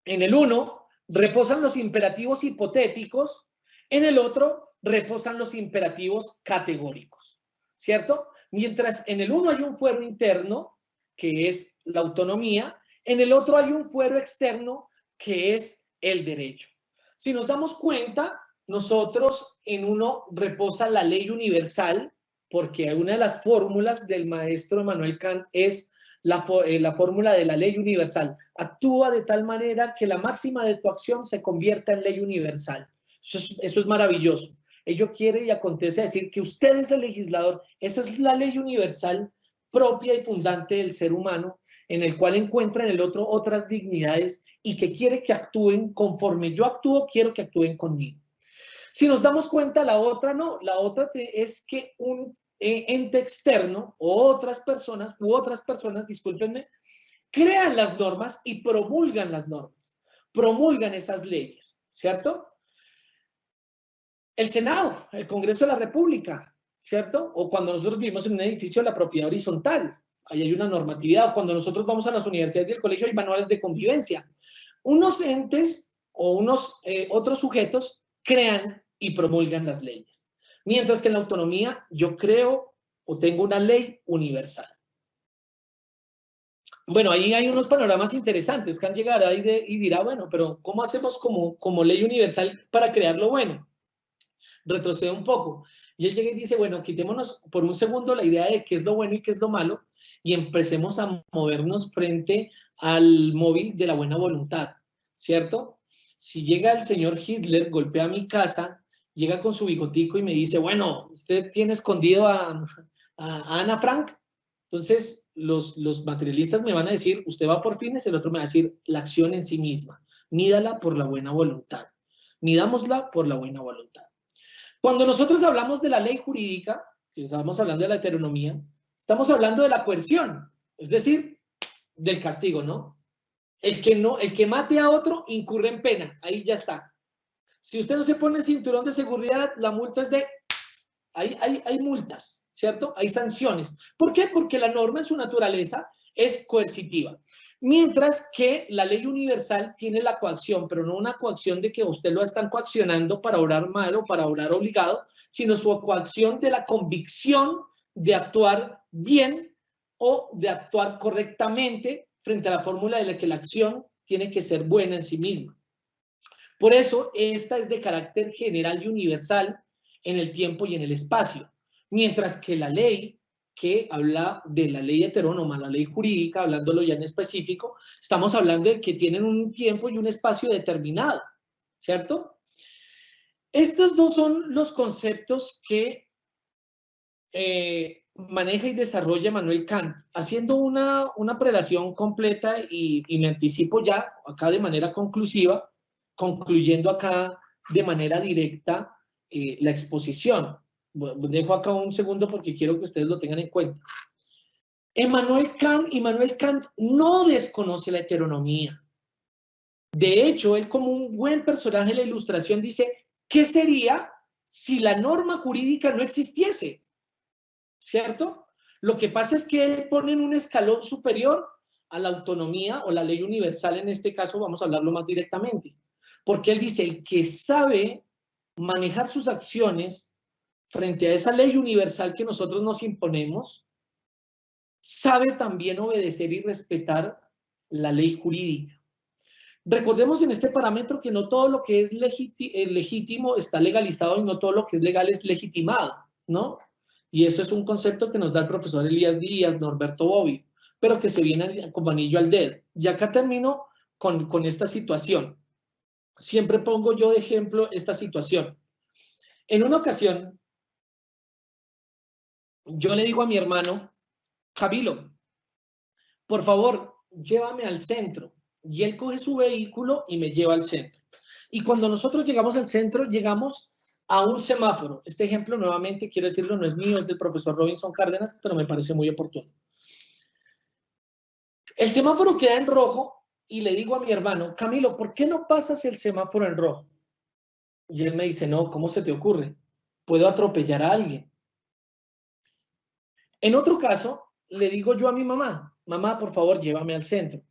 S2: En el uno reposan los imperativos hipotéticos, en el otro reposan los imperativos categóricos, ¿cierto? Mientras en el uno hay un fuero interno, que es la autonomía, en el otro hay un fuero externo, que es el derecho. Si nos damos cuenta, nosotros en uno reposa la ley universal, porque una de las fórmulas del maestro Immanuel Kant es la fórmula de la ley universal. Actúa de tal manera que la máxima de tu acción se convierta en ley universal. Eso es maravilloso. Ello quiere y acontece decir que usted es el legislador. Esa es la ley universal propia y fundante del ser humano, en el cual encuentra en el otro otras dignidades y que quiere que actúen conforme yo actúo, quiero que actúen conmigo. Si nos damos cuenta, la otra no. La otra es que un ente externo o otras personas, discúlpenme, crean las normas y promulgan las normas, promulgan esas leyes, ¿cierto? El Senado, el Congreso de la República, ¿cierto? O cuando nosotros vivimos en un edificio de la propiedad horizontal, ahí hay una normatividad. O cuando nosotros vamos a las universidades y el colegio hay manuales de convivencia. Unos entes o unos otros sujetos crean y promulgan las leyes. Mientras que en la autonomía yo creo o tengo una ley universal. Bueno, ahí hay unos panoramas interesantes que han llegado ahí y dirá, bueno, pero ¿cómo hacemos como ley universal para crear lo bueno? Retrocede un poco. Y él llega y dice, bueno, quitémonos por un segundo la idea de qué es lo bueno y qué es lo malo y empecemos a movernos frente al móvil de la buena voluntad, ¿cierto? Si llega el señor Hitler, golpea mi casa, llega con su bigotico y me dice, bueno, usted tiene escondido a Ana Frank, entonces los materialistas me van a decir, usted va por fines, el otro me va a decir, la acción en sí misma, mídala por la buena voluntad, midámosla por la buena voluntad. Cuando nosotros hablamos de la ley jurídica, que estamos hablando de la heteronomía, estamos hablando de la coerción, es decir, del castigo, ¿no? El que mate a otro incurre en pena, ahí ya está. Si usted no se pone el cinturón de seguridad, la multa es de... Hay multas, ¿cierto? Hay sanciones. ¿Por qué? Porque la norma en su naturaleza es coercitiva. Mientras que la ley universal tiene la coacción, pero no una coacción de que usted lo están coaccionando para obrar mal o para obrar obligado, sino su coacción de la convicción de actuar bien o de actuar correctamente frente a la fórmula de la que la acción tiene que ser buena en sí misma. Por eso, esta es de carácter general y universal en el tiempo y en el espacio, mientras que la ley que habla de la ley heterónoma, la ley jurídica, hablándolo ya en específico, estamos hablando de que tienen un tiempo y un espacio determinado, ¿cierto? Estos dos son los conceptos que maneja y desarrolla Manuel Kant, haciendo una prelación completa y me anticipo ya acá de manera conclusiva, concluyendo acá de manera directa la exposición. Dejo acá un segundo porque quiero que ustedes lo tengan en cuenta. Immanuel Kant no desconoce la heteronomía. De hecho, él como un buen personaje de la Ilustración dice, ¿qué sería si la norma jurídica no existiese? ¿Cierto? Lo que pasa es que él pone en un escalón superior a la autonomía o la ley universal, en este caso vamos a hablarlo más directamente, porque él dice, el que sabe manejar sus acciones frente a esa ley universal que nosotros nos imponemos, sabe también obedecer y respetar la ley jurídica. Recordemos en este parámetro que no todo lo que es legítimo está legalizado y no todo lo que es legal es legitimado, ¿no? Y eso es un concepto que nos da el profesor Elías Díaz, Norberto Bobbio, pero que se viene como anillo al dedo. Y acá termino con esta situación. Siempre pongo yo de ejemplo esta situación. En una ocasión, yo le digo a mi hermano, Javilo, por favor, llévame al centro. Y él coge su vehículo y me lleva al centro. Y cuando nosotros llegamos al centro, llegamos a un semáforo. Este ejemplo, nuevamente, quiero decirlo, no es mío, es del profesor Robinson Cárdenas, pero me parece muy oportuno. El semáforo queda en rojo y le digo a mi hermano, Camilo, ¿por qué no pasas el semáforo en rojo? Y él me dice, no, ¿cómo se te ocurre? Puedo atropellar a alguien. En otro caso, le digo yo a mi mamá, mamá, por favor, llévame al centro.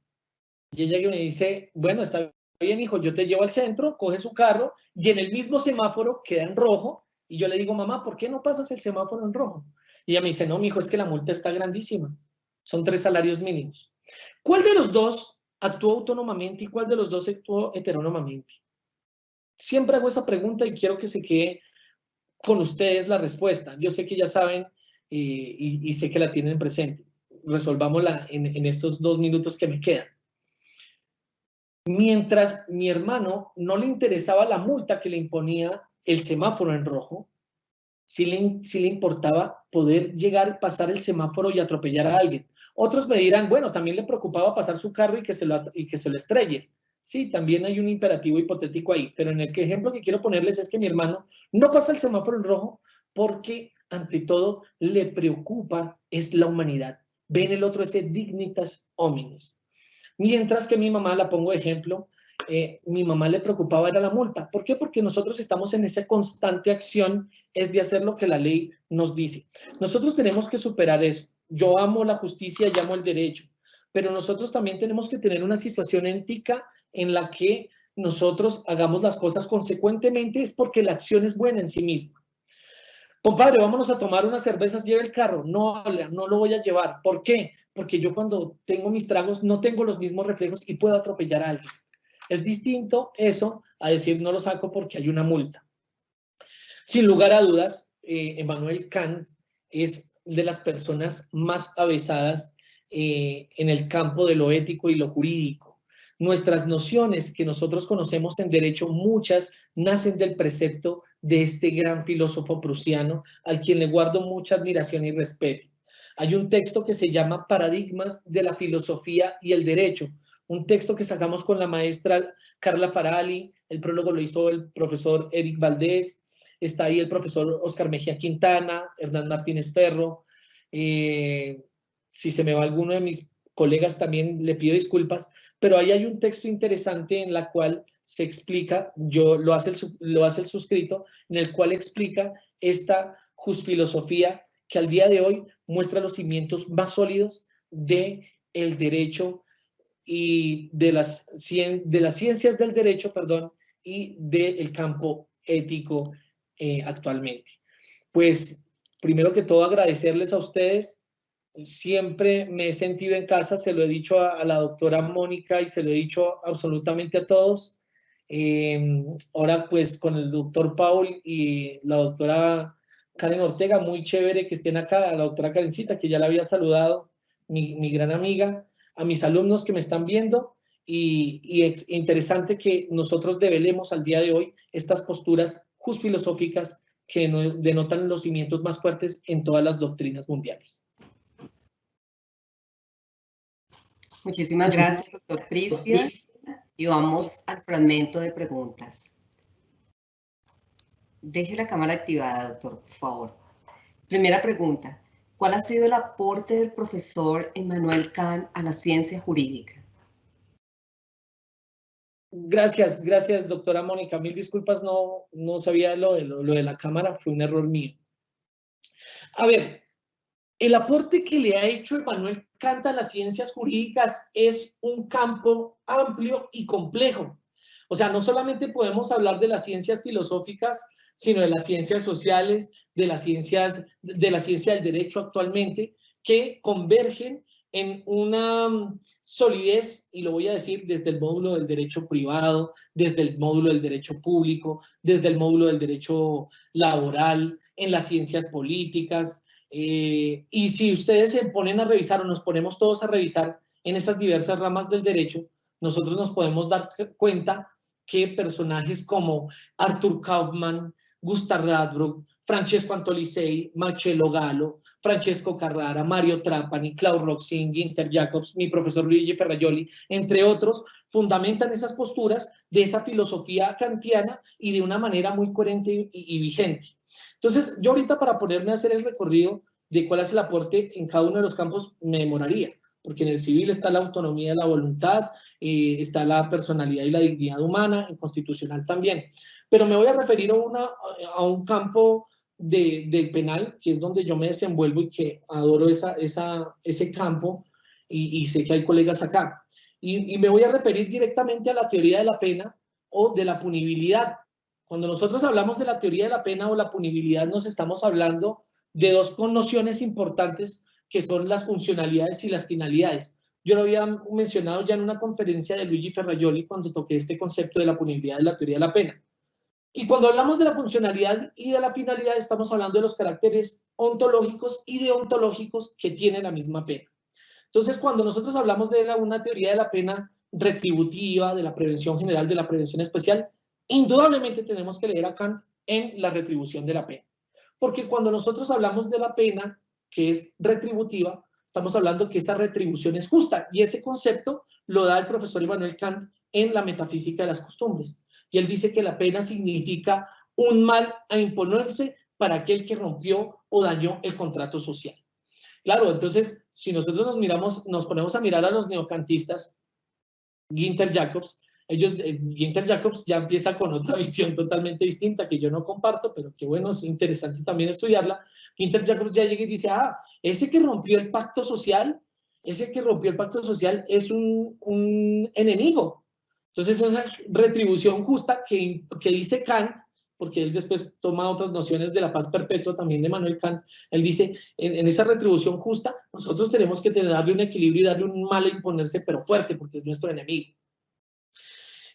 S2: Y ella me dice, bueno, está bien, hijo, yo te llevo al centro, coge su carro y en el mismo semáforo queda en rojo. Y yo le digo, mamá, ¿por qué no pasas el semáforo en rojo? Y ella me dice, no, mi hijo, es que la multa está grandísima. Son 3 salarios mínimos. ¿Cuál de los dos actuó autónomamente y cuál de los dos actuó heterónomamente? Siempre hago esa pregunta y quiero que se quede con ustedes la respuesta. Yo sé que ya saben y sé que la tienen presente. resolvámosla en estos 2 minutos que me quedan. Mientras mi hermano no le interesaba la multa que le imponía el semáforo en rojo, sí le importaba poder llegar, pasar el semáforo y atropellar a alguien. Otros me dirán, bueno, también le preocupaba pasar su carro y que se lo estrelle. Sí, también hay un imperativo hipotético ahí, pero en el ejemplo que quiero ponerles es que mi hermano no pasa el semáforo en rojo porque, ante todo, le preocupa es la humanidad. Ve en el otro ese dignitas hominis. Mientras que mi mamá, la pongo de ejemplo, mi mamá le preocupaba era la multa. ¿Por qué? Porque nosotros estamos en esa constante acción, es de hacer lo que la ley nos dice. Nosotros tenemos que superar eso. Yo amo la justicia y amo el derecho, pero nosotros también tenemos que tener una situación ética en la que nosotros hagamos las cosas consecuentemente, es porque la acción es buena en sí misma. Compadre, vámonos a tomar unas cervezas, lleve el carro. No, no lo voy a llevar. ¿Por qué? Porque yo cuando tengo mis tragos no tengo los mismos reflejos y puedo atropellar a alguien. Es distinto eso a decir no lo saco porque hay una multa. Sin lugar a dudas, Emmanuel Kant es de las personas más avesadas en el campo de lo ético y lo jurídico. Nuestras nociones que nosotros conocemos en derecho, muchas nacen del precepto de este gran filósofo prusiano, al quien le guardo mucha admiración y respeto. Hay un texto que se llama Paradigmas de la filosofía y el derecho, un texto que sacamos con la maestra Carla Farali, el prólogo lo hizo el profesor Eric Valdés, está ahí el profesor Oscar Mejía Quintana, Hernán Martínez Ferro, si se me va alguno de mis colegas también le pido disculpas, pero ahí hay un texto interesante en la cual se explica, lo hace el suscrito, en el cual explica esta jusfilosofía que al día de hoy muestra los cimientos más sólidos del derecho y de las ciencias del derecho, perdón, y del campo ético actualmente. Pues, primero que todo, agradecerles a ustedes. Siempre me he sentido en casa, se lo he dicho a la doctora Mónica y se lo he dicho absolutamente a todos. Ahora pues con el doctor Paul y la doctora Karen Ortega, muy chévere que estén acá, la doctora Karencita, que ya la había saludado, mi gran amiga, a mis alumnos que me están viendo y es interesante que nosotros develemos al día de hoy estas posturas filosóficas que denotan los cimientos más fuertes en todas las doctrinas mundiales.
S1: Muchísimas gracias, doctor Cristian. Y vamos al fragmento de preguntas. Deje la cámara activada, doctor, por favor. Primera pregunta. ¿Cuál ha sido el aporte del profesor Emmanuel Kant a la ciencia jurídica?
S2: Gracias, doctora Mónica. Mil disculpas, no sabía lo de la cámara, fue un error mío. A ver, el aporte que le ha hecho Emmanuel Kant a las ciencias jurídicas es un campo amplio y complejo. O sea, no solamente podemos hablar de las ciencias filosóficas, sino de las ciencias sociales, de la ciencia del derecho actualmente, que convergen en una solidez, y lo voy a decir desde el módulo del derecho privado, desde el módulo del derecho público, desde el módulo del derecho laboral, en las ciencias políticas. Y si ustedes se ponen a revisar o nos ponemos todos a revisar en esas diversas ramas del derecho, nosotros nos podemos dar cuenta que personajes como Arthur Kaufman, Gustav Radbruch, Francesco Antolisei, Marcello Gallo, Francesco Carrara, Mario Trapani, Claude Roxin, Günther Jacobs, mi profesor Luigi Ferrajoli, entre otros, fundamentan esas posturas de esa filosofía kantiana y de una manera muy coherente y vigente. Entonces, yo ahorita para ponerme a hacer el recorrido de cuál es el aporte en cada uno de los campos me demoraría, porque en el civil está la autonomía de la voluntad, está la personalidad y la dignidad humana, en constitucional también. Pero me voy a referir a un campo del penal, que es donde yo me desenvuelvo y que adoro ese campo, y sé que hay colegas acá. Y me voy a referir directamente a la teoría de la pena o de la punibilidad. Cuando nosotros hablamos de la teoría de la pena o la punibilidad, nos estamos hablando de dos nociones importantes que son las funcionalidades y las finalidades. Yo lo había mencionado ya en una conferencia de Luigi Ferrajoli cuando toqué este concepto de la punibilidad de la teoría de la pena. Y cuando hablamos de la funcionalidad y de la finalidad, estamos hablando de los caracteres ontológicos y deontológicos que tiene la misma pena. Entonces, cuando nosotros hablamos de una teoría de la pena retributiva, de la prevención general, de la prevención especial, indudablemente tenemos que leer a Kant en la retribución de la pena. Porque cuando nosotros hablamos de la pena, que es retributiva, estamos hablando que esa retribución es justa, y ese concepto lo da el profesor Immanuel Kant en la metafísica de las costumbres. Y él dice que la pena significa un mal a imponerse para aquel que rompió o dañó el contrato social. Claro, entonces, si nosotros nos ponemos a mirar a los neocantistas, Günther Jacobs, Günther Jacobs ya empieza con otra visión totalmente distinta que yo no comparto, pero que bueno, es interesante también estudiarla. Günther Jacobs ya llega y dice, ese que rompió el pacto social, es un enemigo. Entonces esa retribución justa que dice Kant, porque él después toma otras nociones de la paz perpetua también de Immanuel Kant, él dice, en esa retribución justa, nosotros tenemos que darle un equilibrio y darle un mal a imponerse, pero fuerte, porque es nuestro enemigo.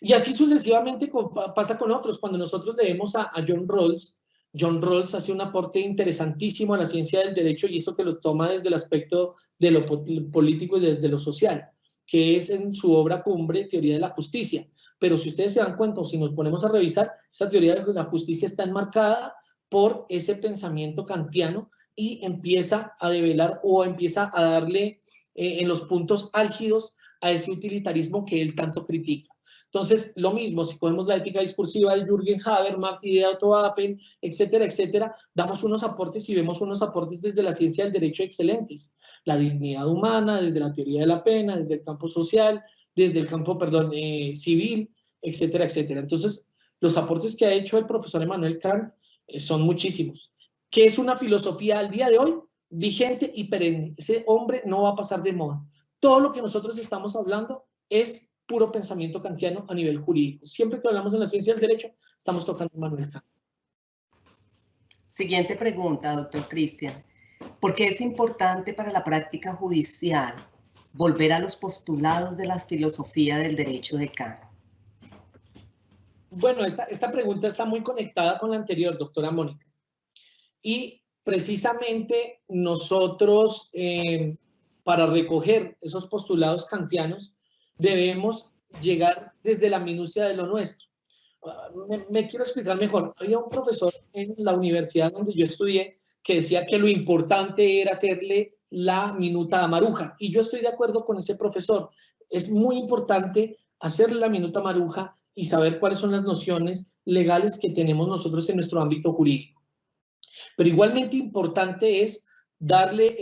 S2: Y así sucesivamente pasa con otros. Cuando nosotros leemos a John Rawls hace un aporte interesantísimo a la ciencia del derecho, y eso que lo toma desde el aspecto de lo político y desde lo social, que es en su obra cumbre, Teoría de la Justicia. Pero si ustedes se dan cuenta, o si nos ponemos a revisar, esa teoría de la justicia está enmarcada por ese pensamiento kantiano y empieza a develar o empieza a darle en los puntos álgidos a ese utilitarismo que él tanto critica. Entonces, lo mismo, si cogemos la ética discursiva de Jürgen Habermas y de Otto Appen, etcétera, etcétera, damos unos aportes y vemos unos aportes desde la ciencia del derecho excelentes. La dignidad humana, desde la teoría de la pena, desde el campo social, desde el campo, civil, etcétera, etcétera. Entonces, los aportes que ha hecho el profesor Immanuel Kant son muchísimos. ¿Qué es una filosofía al día de hoy? Vigente y perenne. Ese hombre no va a pasar de moda. Todo lo que nosotros estamos hablando es puro pensamiento kantiano a nivel jurídico. Siempre que hablamos en la ciencia del derecho, estamos tocando Immanuel Kant.
S1: Siguiente pregunta, doctor Cristian. ¿Por qué es importante para la práctica judicial volver a los postulados de la filosofía del derecho de Kant?
S2: Bueno, esta pregunta está muy conectada con la anterior, doctora Mónica. Y precisamente nosotros, para recoger esos postulados kantianos, debemos llegar desde la minucia de lo nuestro. Me quiero explicar mejor. Había un profesor en la universidad donde yo estudié que decía que lo importante era hacerle la minuta a Maruja. Y yo estoy de acuerdo con ese profesor. Es muy importante hacerle la minuta a Maruja y saber cuáles son las nociones legales que tenemos nosotros en nuestro ámbito jurídico. Pero igualmente importante es darle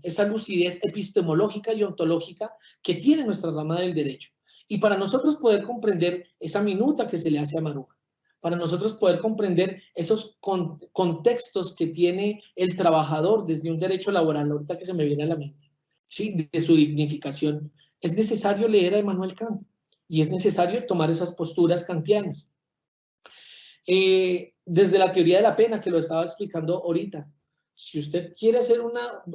S2: esa lucidez epistemológica y ontológica que tiene nuestra rama del derecho. Y para nosotros poder comprender esa minuta que se le hace a Maruja, para nosotros poder comprender esos contextos que tiene el trabajador desde un derecho laboral, ahorita que se me viene a la mente, ¿sí? De su dignificación, es necesario leer a Immanuel Kant y es necesario tomar esas posturas kantianas. Desde la teoría de la pena, que lo estaba explicando ahorita. Si usted quiere hacer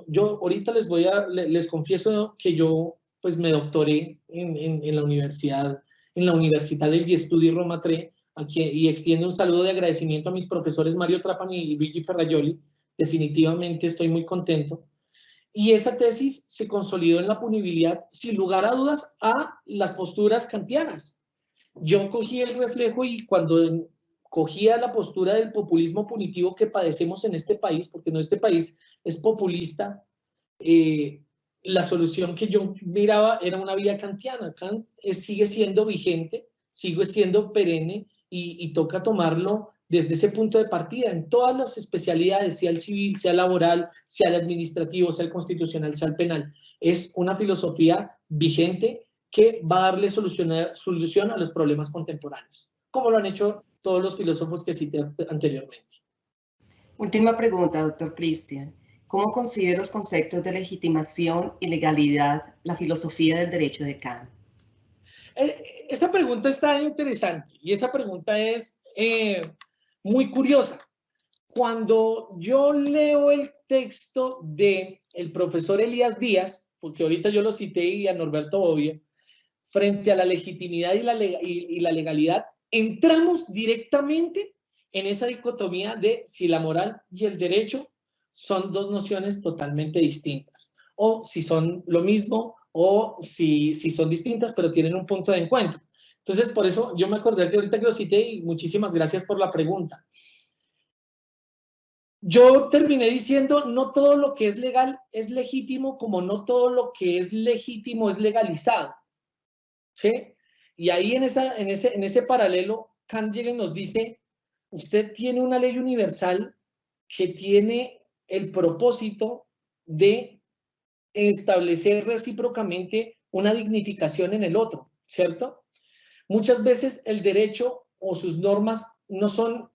S2: yo ahorita les confieso que yo pues me doctoré en la universidad, del Studi Roma 3, aquí, y extiendo un saludo de agradecimiento a mis profesores Mario Trapani y Luigi Ferraioli. Definitivamente estoy muy contento. Y esa tesis se consolidó en la punibilidad, sin lugar a dudas, a las posturas kantianas. Yo cogí el reflejo y cuando cogía la postura del populismo punitivo que padecemos en este país, porque no, este país es populista, la solución que yo miraba era una vía kantiana. Kant sigue siendo vigente, sigue siendo perenne y toca tomarlo desde ese punto de partida en todas las especialidades, sea el civil, sea el laboral, sea el administrativo, sea el constitucional, sea el penal. Es una filosofía vigente que va a darle solución a los problemas contemporáneos, como lo han hecho todos los filósofos que cité anteriormente.
S1: Última pregunta, doctor Cristian. ¿Cómo concibe los conceptos de legitimación y legalidad la filosofía del derecho de Kant?
S2: Esa pregunta está interesante y esa pregunta es muy curiosa. Cuando yo leo el texto del profesor Elías Díaz, porque ahorita yo lo cité, y a Norberto Bobbio, frente a la legitimidad y la legalidad, entramos directamente en esa dicotomía de si la moral y el derecho son dos nociones totalmente distintas. o si son lo mismo, o si son distintas, pero tienen un punto de encuentro. Entonces, por eso yo me acordé que ahorita que lo cité y muchísimas gracias por la pregunta. Yo terminé diciendo, no todo lo que es legal es legítimo, como no todo lo que es legítimo es legalizado. ¿Sí? Y ahí en ese paralelo, Kant llega y nos dice, usted tiene una ley universal que tiene el propósito de establecer recíprocamente una dignificación en el otro, ¿cierto? Muchas veces el derecho o sus normas no son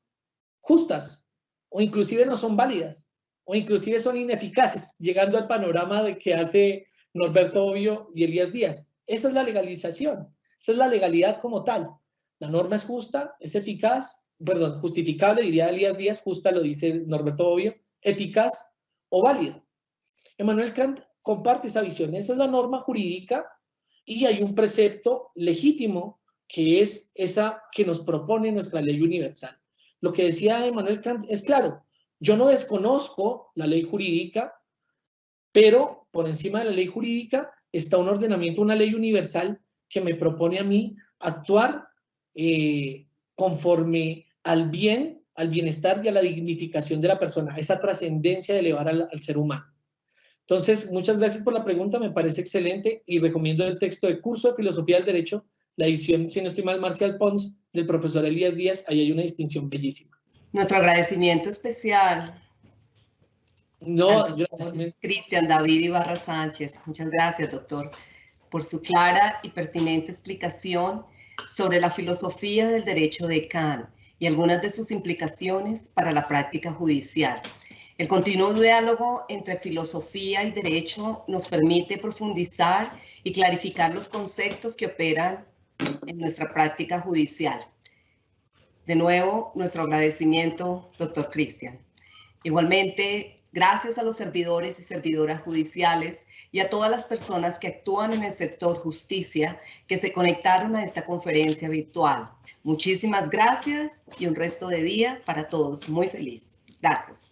S2: justas, o inclusive no son válidas, o inclusive son ineficaces, llegando al panorama de que hace Norberto Bobbio y Elías Díaz. Esa es la legalización, esa es la legalidad como tal. La norma es justa, es eficaz, perdón, justificable, diría Elías Díaz, justa lo dice Norberto Bobbio, eficaz o válida. Emmanuel Kant comparte esa visión, esa es la norma jurídica y hay un precepto legítimo que es esa que nos propone nuestra ley universal. Lo que decía Emmanuel Kant es claro, yo no desconozco la ley jurídica, pero por encima de la ley jurídica está un ordenamiento, una ley universal que me propone a mí actuar conforme al bien, al bienestar y a la dignificación de la persona, esa trascendencia de elevar al ser humano. Entonces, muchas gracias por la pregunta, me parece excelente y recomiendo el texto de Curso de Filosofía del Derecho, la edición, si no estoy mal, Marcial Pons, del profesor Elías Díaz, ahí hay una distinción bellísima.
S1: Nuestro agradecimiento especial al doctor Cristian David Ibarra Sánchez. Muchas gracias, doctor, por su clara y pertinente explicación sobre la filosofía del derecho de Kant y algunas de sus implicaciones para la práctica judicial. El continuo diálogo entre filosofía y derecho nos permite profundizar y clarificar los conceptos que operan en nuestra práctica judicial. De nuevo, nuestro agradecimiento, doctor Cristian. Igualmente, gracias a los servidores y servidoras judiciales y a todas las personas que actúan en el sector justicia que se conectaron a esta conferencia virtual. Muchísimas gracias y un resto de día para todos muy feliz. Gracias.